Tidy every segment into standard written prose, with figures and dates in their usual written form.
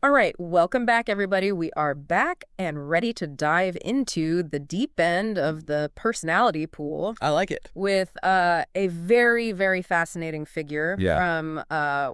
All right, welcome back, everybody. We are back and ready to dive into the deep end of the personality pool I like it. with a very, very fascinating figure Yeah. from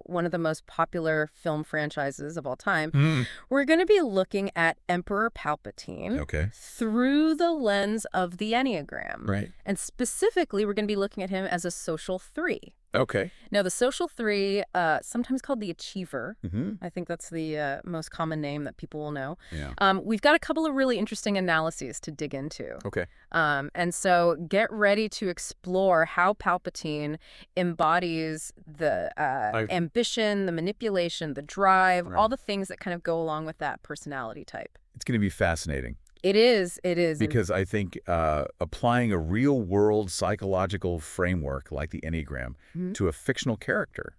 one of the most popular film franchises of all time. Mm. We're going to be looking at Emperor Palpatine Okay. through the lens of the Enneagram. Right. And specifically, we're going to be looking at him as a social 3. Okay. Now, the social 3, sometimes called the achiever, Mm-hmm. I think that's the most common name that people will know. Yeah. We've got a couple of really interesting analyses to dig into. Okay. And so get ready to explore how Palpatine embodies the ambition, the manipulation, the drive, all the things that kind of go along with that personality type. It's going to be fascinating It is. It is. because I think applying a real-world psychological framework like the Enneagram to a fictional character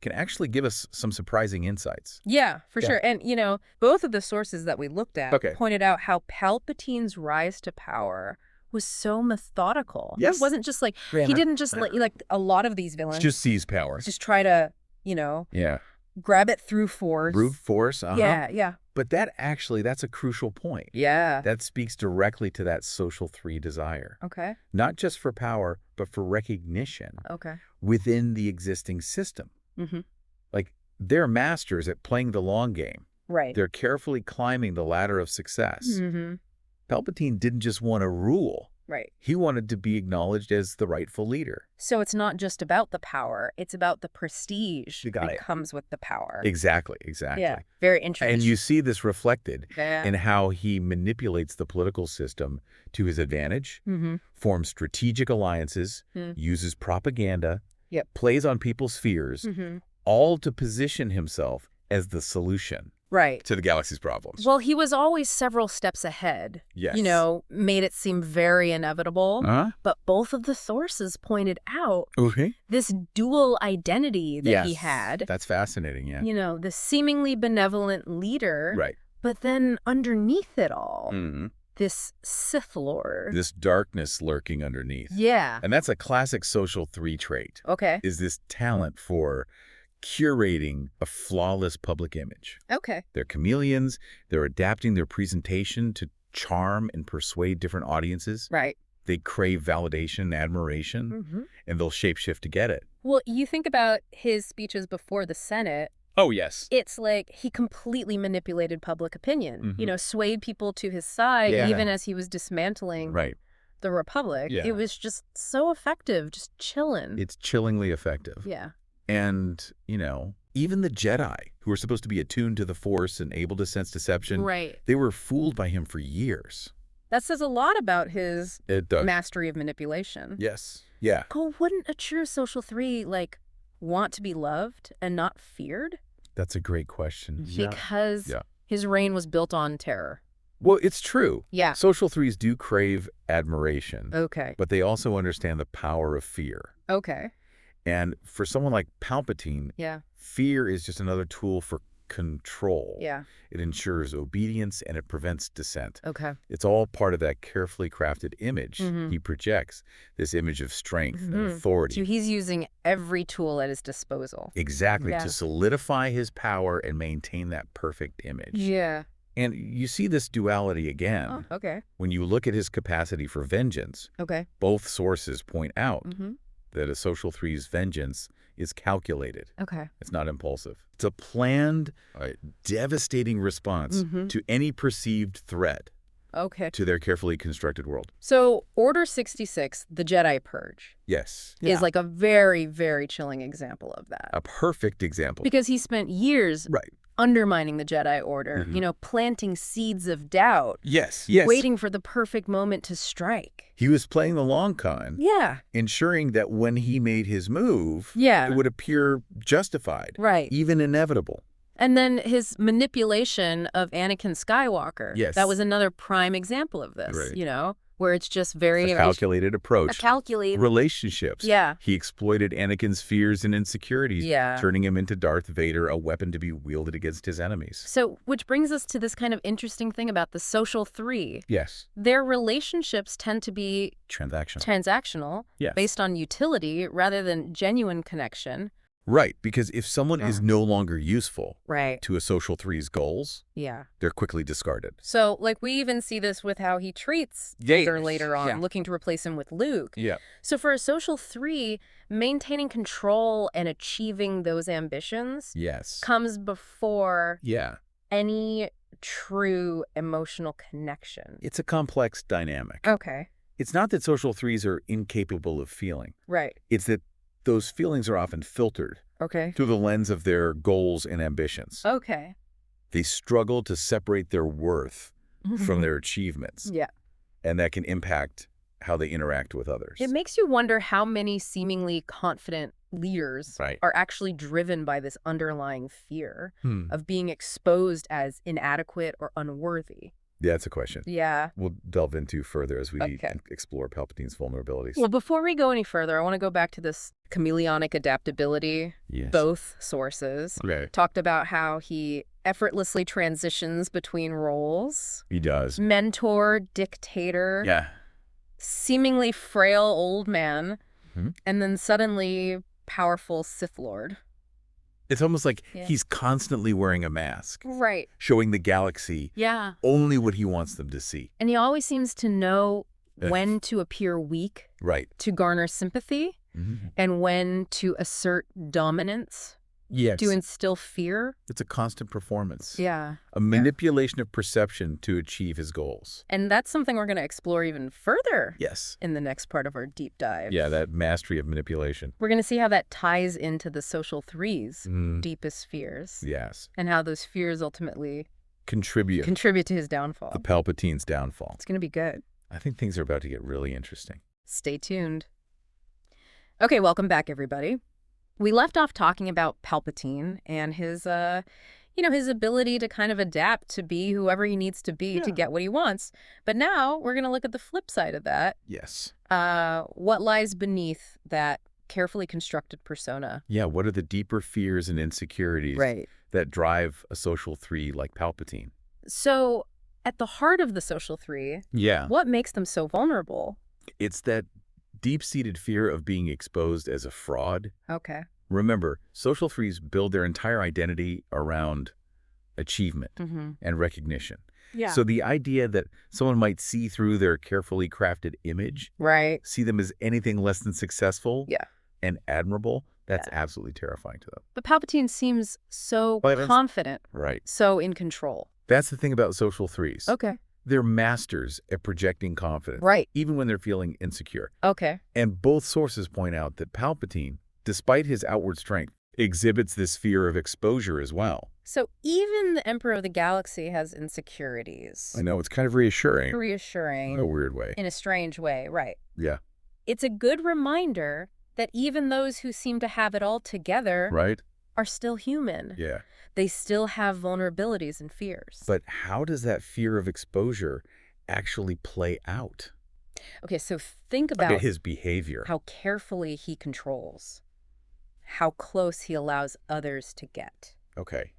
can actually give us some surprising insights. Yeah, for Yeah. sure. And, you know, both of the sources that we looked at Okay. pointed out how Palpatine's rise to power was so methodical. Yes. It wasn't just like, Ran he a- didn't just like a lot of these villains Just seize power. just try to, you know, Yeah. grab it through force. Brute force. Yeah. But that's a crucial point. Yeah. That speaks directly to that social 3 desire. Okay. Not just for power, but for recognition Okay. within the existing system. Mm-hmm. Like, they're masters at playing the long game. Right. They're carefully climbing the ladder of success. Mm-hmm. Palpatine didn't just want to rule. Right. He wanted to be acknowledged as the rightful leader. So it's not just about the power, it's about the prestige You got that it. comes with the power. Exactly. Yeah. Very interesting. And you see this reflected Yeah. in how he manipulates the political system to his advantage, Mm-hmm. forms strategic alliances, Mm. uses propaganda, Yep. plays on people's fears, Mm-hmm. all to position himself as the solution Right. to the galaxy's problems. Well, he was always several steps ahead. Yes. You know, made it seem very inevitable. Uh-huh. But both of the sources pointed out Okay. this dual identity that he Yes. had. That's fascinating, yeah. You know, the seemingly benevolent leader. Right. But then underneath it all, Mm-hmm. this Sith Lord. This darkness lurking underneath. Yeah. And that's a classic social 3 trait, Okay. is this talent for curating a flawless public image. Okay. They're chameleons. They're adapting their presentation to charm and persuade different audiences. Right. They crave validation, admiration, Mm-hmm. and they'll shapeshift to get it. Well, you think about his speeches before the Senate. Oh, yes. It's like he completely manipulated public opinion, Mhm. you know, swayed people to his side, Yeah. even as he was dismantling Right. the Republic. Yeah. It was just so effective, just chilling. It's chillingly effective. Yeah. And, even the Jedi, who are supposed to be attuned to the Force and able to sense deception, Right. they were fooled by him for years. That says a lot about his It does. mastery of manipulation. Yes. Yeah. Oh, wouldn't a true social 3, want to be loved and not feared? That's a great question. Because Yeah. his reign was built on terror. Well, it's true. Yeah. Social 3s do crave admiration, Okay. but they also understand the power of fear. Okay. And for someone like Palpatine, Yeah. fear is just another tool for control. Yeah. It ensures obedience and it prevents dissent. Okay. It's all part of that carefully crafted image Mhm. he projects, this image of strength and Mhm. authority. So he's using every tool at his disposal. Exactly, Yeah. to solidify his power and maintain that perfect image. Yeah. And you see this duality again Oh, okay. when you look at his capacity for vengeance. Okay. Both sources point out Mm-hmm. that a social 3's vengeance is calculated. Okay. It's not impulsive. It's a planned, devastating response Mhm. to any perceived threat Okay. to their carefully constructed world. So Order 66, the Jedi Purge, Yes. is like a very, very chilling example of that. A perfect example. Because he spent years Right. undermining the Jedi Order, Mhm. you know, planting seeds of doubt, Yes. waiting for the perfect moment to strike. He was playing the long con, Yeah. ensuring that when he made his move, Yeah. it would appear justified, Right. even inevitable. And then his manipulation of Anakin Skywalker. Yes. That was another prime example of this, Right. you know, where it's just very A calculated a approach. calculated. Relationships. Yeah. He exploited Anakin's fears and insecurities, Yeah. turning him into Darth Vader, a weapon to be wielded against his enemies. So, which brings us to this kind of interesting thing about the social 3. Yes. Their relationships tend to be Transactional. transactional, Yes. based on utility rather than genuine connection. Right, because if someone is no longer useful Right. to a social three's goals, Yeah. they're quickly discarded. So, like, we even see this with how he treats Vader later on, looking to replace him with Luke. Yeah. So for a social three, maintaining control and achieving those ambitions comes before any true emotional connection. It's a complex dynamic. Okay. It's not that social threes are incapable of feeling. Right. It's that those feelings are often filtered through the lens of their goals and ambitions. Okay. They struggle to separate their worth from their achievements. Yeah. And that can impact how they interact with others. It makes you wonder how many seemingly confident leaders are actually driven by this underlying fear of being exposed as inadequate or unworthy. Yeah, that's a question. Yeah. We'll delve into further as we explore Palpatine's vulnerabilities. Well, before we go any further, I want to go back to this chameleonic adaptability. Yes. Both sources talked about how he effortlessly transitions between roles. He does. Mentor, dictator. Yeah. Seemingly frail old man. And then suddenly powerful Sith Lord. It's almost like he's constantly wearing a mask. Right. Showing the galaxy only what he wants them to see. And he always seems to know when to appear weak to garner sympathy and when to assert dominance to instill fear. It's a constant performance. Yeah. A manipulation of perception to achieve his goals. And that's something we're going to explore even further in the next part of our deep dive. Yeah, that mastery of manipulation. We're going to see how that ties into the social three's deepest fears. Yes. And how those fears ultimately contribute to his downfall. The Palpatine's downfall. It's going to be good. I think things are about to get really interesting. Stay tuned. Okay, welcome back, everybody. We left off talking about Palpatine and his, his ability to kind of adapt to be whoever he needs to be to get what he wants. But now we're going to look at the flip side of that. Yes. What lies beneath that carefully constructed persona? Yeah, what are the deeper fears and insecurities that drive a social three like Palpatine? So, at the heart of the social three, what makes them so vulnerable? It's that deep-seated fear of being exposed as a fraud. Okay. Remember, social threes build their entire identity around achievement and recognition. Yeah. So the idea that someone might see through their carefully crafted image, see them as anything less than successful and admirable, that's absolutely terrifying to them. But Palpatine seems so confident, so in control. That's the thing about social threes. Okay. They're masters at projecting confidence, even when they're feeling insecure. Okay. And both sources point out that Palpatine, despite his outward strength, exhibits this fear of exposure as well. So even the Emperor of the Galaxy has insecurities. I know, it's kind of reassuring. Reassuring. In a weird way. In a strange way, right. Yeah. It's a good reminder that even those who seem to have it all together are still human. Yeah. They still have vulnerabilities and fears. But how does that fear of exposure actually play out? Okay, so think about his behavior. How carefully he controls, how close he allows others to get. Okay.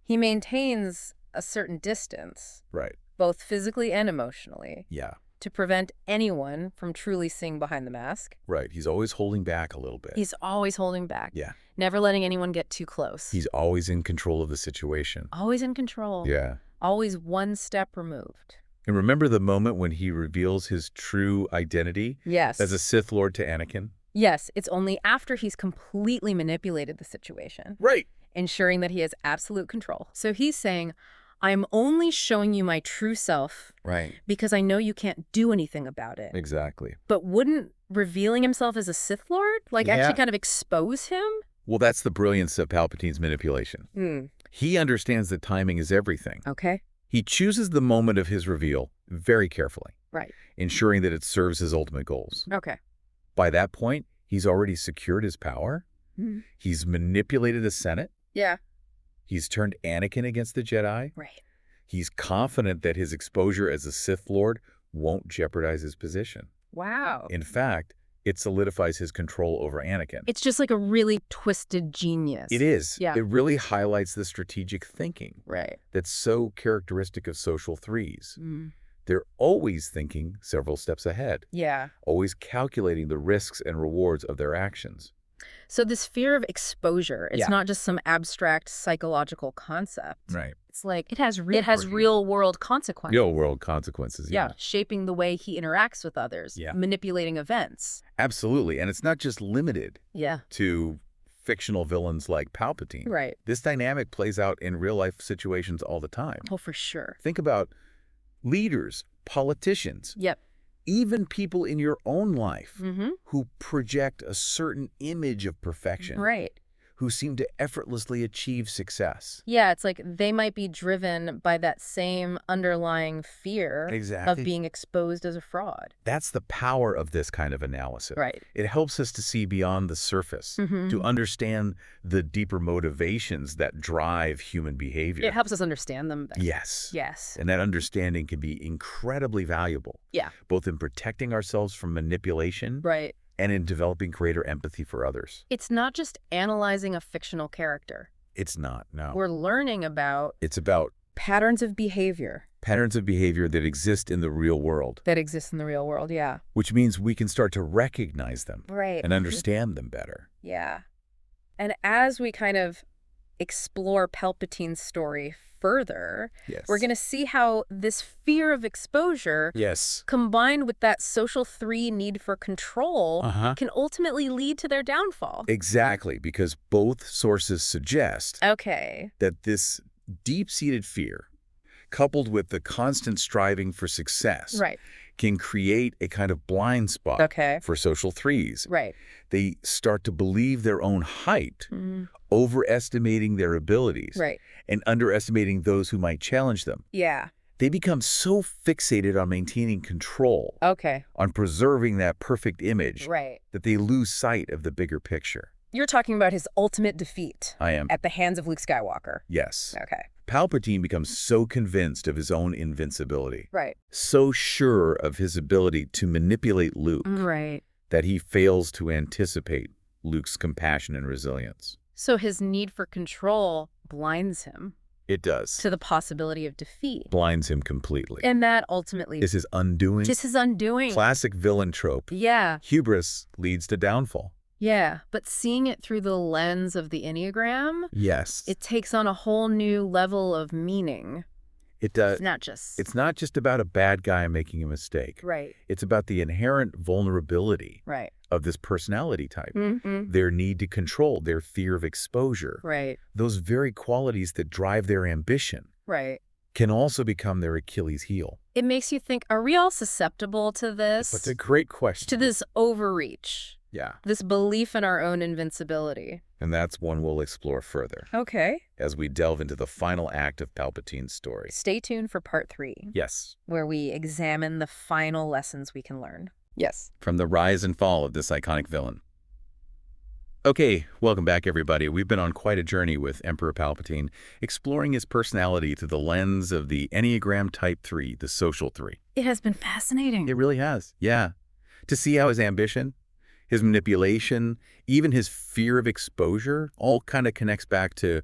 He maintains a certain distance, both physically and emotionally, to prevent anyone from truly seeing behind the mask. Right. He's always holding back a little bit. He's always holding back. Yeah. Never letting anyone get too close. He's always in control of the situation. Always in control. Yeah. Always one step removed. And remember the moment when he reveals his true identity? Yes. As a Sith Lord to Anakin? Yes. It's only after he's completely manipulated the situation. Right. Ensuring that he has absolute control. So he's saying, I'm only showing you my true self because I know you can't do anything about it. Exactly. But wouldn't revealing himself as a Sith Lord actually kind of expose him? Well, that's the brilliance of Palpatine's manipulation. He understands that timing is everything. Okay. He chooses the moment of his reveal very carefully. Right. Ensuring that it serves his ultimate goals. Okay. By that point, he's already secured his power. He's manipulated the Senate. Yeah. He's turned Anakin against the Jedi. Right. He's confident that his exposure as a Sith Lord won't jeopardize his position. Wow. In fact, it solidifies his control over Anakin. It's just like a really twisted genius. It is. Yeah. It really highlights the strategic thinking that's so characteristic of social threes. They're always thinking several steps ahead. Yeah. Always calculating the risks and rewards of their actions. So this fear of exposure, it's Yeah. not just some abstract psychological concept. Right. It's like it has real world consequences. Real world consequences. Yeah, shaping the way he interacts with others, Yeah. manipulating events. Absolutely. And it's not just limited Yeah. to fictional villains like Palpatine. Right. This dynamic plays out in real life situations all the time. Oh, for sure. Think about leaders, politicians, Yep. even people in your own life Mm-hmm. who project a certain image of perfection, Right. who seem to effortlessly achieve success. Yeah, it's like they might be driven by that same underlying fear Exactly. of being exposed as a fraud. That's the power of this kind of analysis. Right. It helps us to see beyond the surface, to understand the deeper motivations that drive human behavior. It helps us understand them better. Yes. Yes. And that understanding can be incredibly valuable, Yeah. both in protecting ourselves from manipulation Right. and in developing greater empathy for others. It's not just analyzing a fictional character. It's not, no. We're learning about It's about patterns of behavior patterns of behavior that exist in the real world, that exist in the real world. Yeah. which means we can start to recognize them Right. and understand them better. Yeah. And as we kind of explore Palpatine's story further, Yes. we're going to see how this fear of exposure Yes. combined with that social three need for control Uh-huh. can ultimately lead to their downfall. Exactly, because both sources suggest Okay. that this deep-seated fear, coupled with the constant striving for success, Right. can create a kind of blind spot Okay. for social threes. Right. They start to believe their own height, Mm, overestimating their abilities, right. and underestimating those who might challenge them. Yeah. They become so fixated on maintaining control, Okay. on preserving that perfect image, Right. that they lose sight of the bigger picture. You're talking about his ultimate defeat I am. at the hands of Luke Skywalker. Yes. Okay. Palpatine becomes so convinced of his own invincibility, Right. so sure of his ability to manipulate Luke, Right. that he fails to anticipate Luke's compassion and resilience. So his need for control blinds him It does. to the possibility of defeat. Blinds him completely. And that ultimately Is his undoing. just his undoing. Classic villain trope. Yeah. Hubris leads to downfall. Yeah. But seeing it through the lens of the Enneagram, Yes. it takes on a whole new level of meaning. It does. It's It's not just about a bad guy making a mistake. right. It's about the inherent vulnerability Right. of this personality type. Mm-hmm. Their need to control, their fear of exposure. Right. Those very qualities that drive their ambition Right. can also become their Achilles heel. It makes you think, are we all susceptible to this? That's a great question. To this overreach, Yeah. this belief in our own invincibility. And that's one we'll explore further Okay. as we delve into the final act of Palpatine's story. Stay tuned for part 3, Yes. where we examine the final lessons we can learn. Yes. From the rise and fall of this iconic villain. Okay, welcome back, everybody. We've been on quite a journey with Emperor Palpatine, exploring his personality through the lens of the Enneagram Type 3, the social 3. It has been fascinating. It really has, yeah. To see how his ambition, his manipulation, even his fear of exposure all kind of connects back to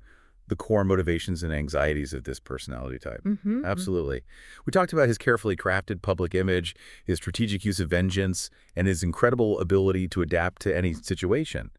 the core motivations and anxieties of this personality type. Mm-hmm. Absolutely. We talked about his carefully crafted public image, his strategic use of vengeance, and his incredible ability to adapt to any situation.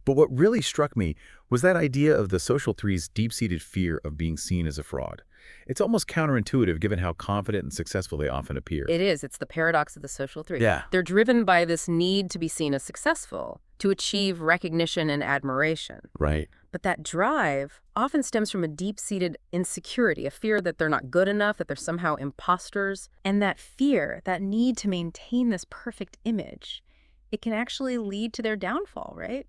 But what really struck me was that idea of the social three's deep-seated fear of being seen as a fraud. It's almost counterintuitive given how confident and successful they often appear. It is. It's the paradox of the social three. Yeah. They're driven by this need to be seen as successful, to achieve recognition and admiration. Right. But that drive often stems from a deep-seated insecurity, a fear that they're not good enough, that they're somehow imposters. And that fear, that need to maintain this perfect image, it can actually lead to their downfall, right?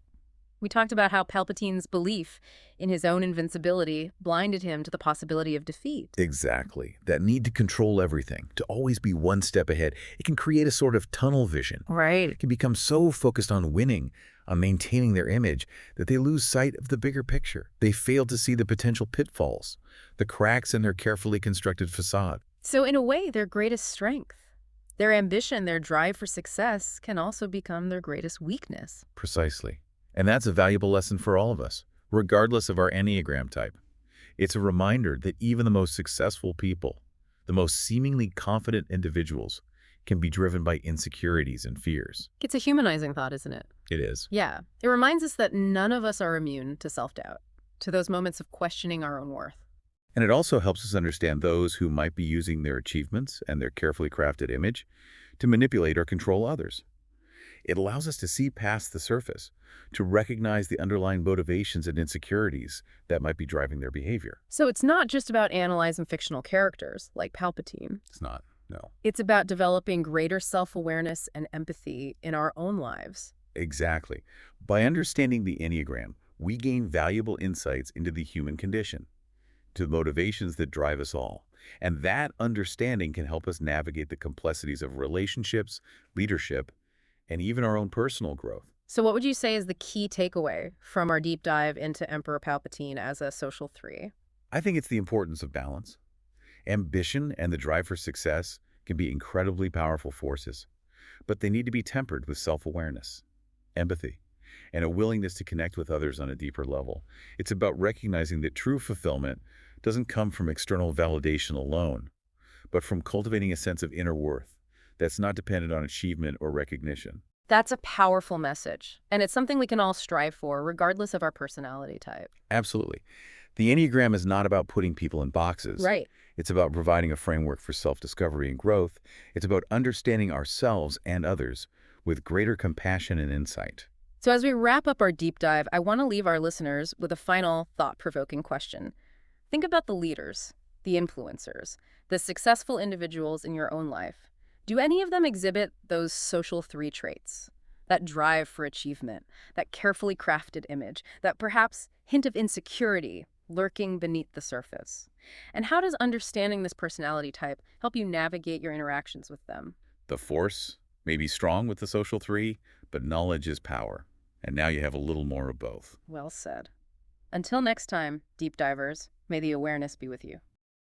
We talked about how Palpatine's belief in his own invincibility blinded him to the possibility of defeat. Exactly. That need to control everything, to always be one step ahead, it can create a sort of tunnel vision. Right. It can become so focused on winning, on maintaining their image, that they lose sight of the bigger picture. They fail to see the potential pitfalls, the cracks in their carefully constructed facade. So in a way, their greatest strength, their ambition, their drive for success can also become their greatest weakness. Precisely. And that's a valuable lesson for all of us, regardless of our Enneagram type. It's a reminder that even the most successful people, the most seemingly confident individuals, can be driven by insecurities and fears. It's a humanizing thought, isn't it? It is. Yeah. It reminds us that none of us are immune to self-doubt, to those moments of questioning our own worth. And it also helps us understand those who might be using their achievements and their carefully crafted image to manipulate or control others. It allows us to see past the surface, to recognize the underlying motivations and insecurities that might be driving their behavior. So it's not just about analyzing fictional characters like Palpatine. It's not, no. It's about developing greater self-awareness and empathy in our own lives. Exactly. By understanding the Enneagram, we gain valuable insights into the human condition, to the motivations that drive us all. And that understanding can help us navigate the complexities of relationships, leadership, and even our own personal growth. So what would you say is the key takeaway from our deep dive into Emperor Palpatine as a social 3? I think it's the importance of balance. Ambition and the drive for success can be incredibly powerful forces, but they need to be tempered with self-awareness, empathy, and a willingness to connect with others on a deeper level. It's about recognizing that true fulfillment doesn't come from external validation alone, but from cultivating a sense of inner worth that's not dependent on achievement or recognition. That's a powerful message, and it's something we can all strive for, regardless of our personality type. Absolutely. The Enneagram is not about putting people in boxes. Right. It's about providing a framework for self-discovery and growth. It's about understanding ourselves and others with greater compassion and insight. So as we wrap up our deep dive, I want to leave our listeners with a final thought-provoking question. Think about the leaders, the influencers, the successful individuals in your own life. Do any of them exhibit those social 3 traits? That drive for achievement, that carefully crafted image, that perhaps hint of insecurity lurking beneath the surface? And how does understanding this personality type help you navigate your interactions with them? The force may be strong with the social 3, but knowledge is power. And now you have a little more of both. Well said. Until next time, deep divers, may the awareness be with you.